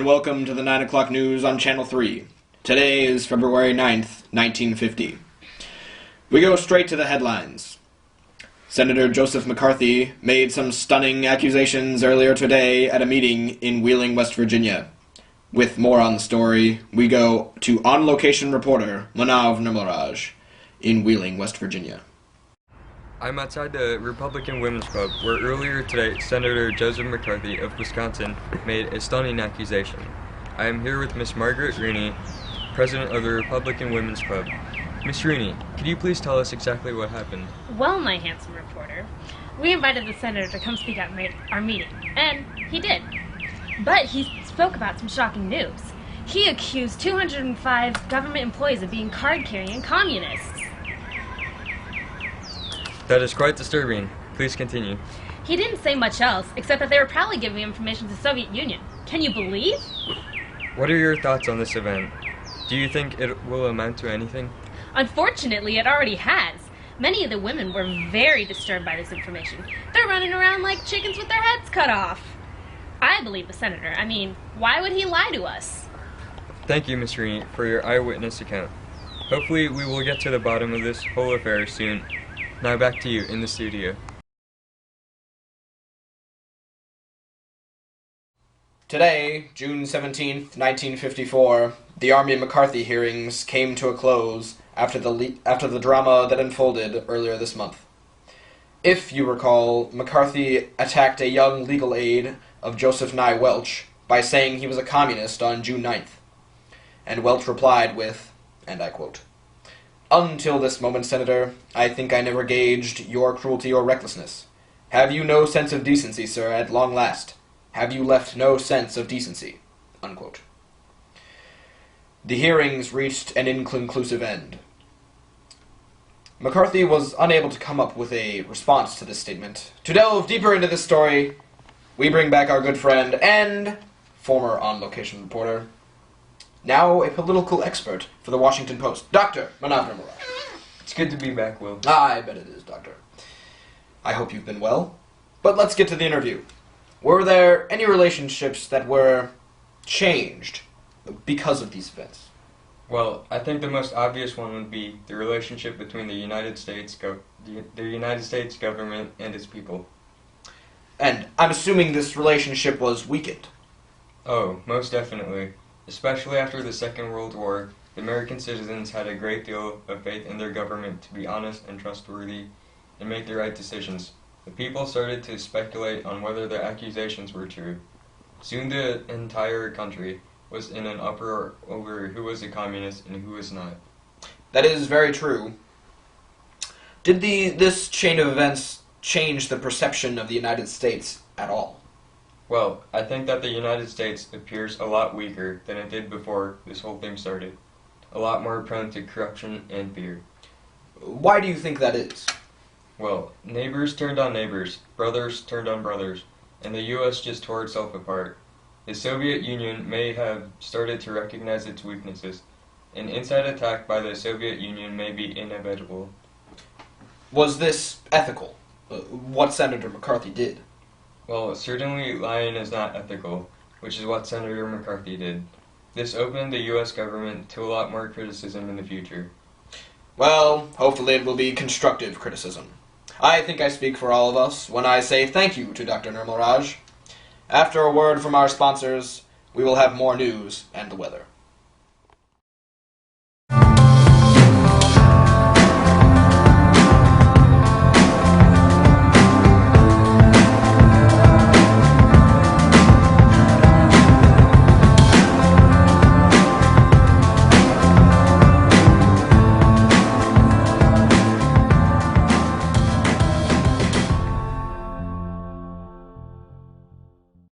and welcome to the 9 o'clock news on Channel 3. Today is February 9th, 1950. We go straight to the headlines. Senator Joseph McCarthy made some stunning accusations earlier today at a meeting in Wheeling, West Virginia. With more on the story, we go to on-location reporter Manav Nirmalraj in Wheeling, West Virginia. I'm outside the Republican Women's Club, where earlier today Senator Joseph McCarthy of Wisconsin made a stunning accusation. I am here with Miss Margaret Rooney, president of the Republican Women's Club. Miss Rooney, could you please tell us exactly what happened? Well, my handsome reporter, we invited the senator to come speak at our meeting, and he did. But he spoke about some shocking news. He accused 205 government employees of being card-carrying communists. That is quite disturbing. Please continue. He didn't say much else, except that they were probably giving information to the Soviet Union. Can you believe? What are your thoughts on this event? Do you think it will amount to anything? Unfortunately, it already has. Many of the women were very disturbed by this information. They're running around like chickens with their heads cut off. I believe the senator. I mean, why would he lie to us? Thank you, Miss Rooney, for your eyewitness account. Hopefully we will get to the bottom of this whole affair soon. Now back to you in the studio. Today, June 17th, 1954, the Army McCarthy hearings came to a close after the drama that unfolded earlier this month. If you recall, McCarthy attacked a young legal aide of Joseph Nye Welch by saying he was a communist on June 9th. And Welch replied with, and I quote, "Until this moment, Senator, I think I never gauged your cruelty or recklessness. Have you no sense of decency, sir, at long last? Have you left no sense of decency?" Unquote. The hearings reached an inconclusive end. McCarthy was unable to come up with a response to this statement. To delve deeper into this story, we bring back our good friend and former on-location reporter, now a political expert for the Washington Post, Dr. Manav Nirmalraj. It's good to be back, Will. I bet it is, Doctor. I hope you've been well. But let's get to the interview. Were there any relationships that were changed because of these events? Well, I think the most obvious one would be the relationship between the United States government and its people. And I'm assuming this relationship was weakened. Oh, most definitely. Especially after the Second World War, the American citizens had a great deal of faith in their government to be honest and trustworthy and make the right decisions. The people started to speculate on whether the accusations were true. Soon the entire country was in an uproar over who was a communist and who was not. That is very true. Did this chain of events change the perception of the United States at all? Well, I think that the United States appears a lot weaker than it did before this whole thing started. A lot more prone to corruption and fear. Why do you think that is? Well, neighbors turned on neighbors, brothers turned on brothers, and the U.S. just tore itself apart. The Soviet Union may have started to recognize its weaknesses. An inside attack by the Soviet Union may be inevitable. Was this ethical? What Senator McCarthy did? Well, certainly lying is not ethical, which is what Senator McCarthy did. This opened the U.S. government to a lot more criticism in the future. Well, hopefully it will be constructive criticism. I think I speak for all of us when I say thank you to Dr. Nirmalraj. After a word from our sponsors, we will have more news and the weather.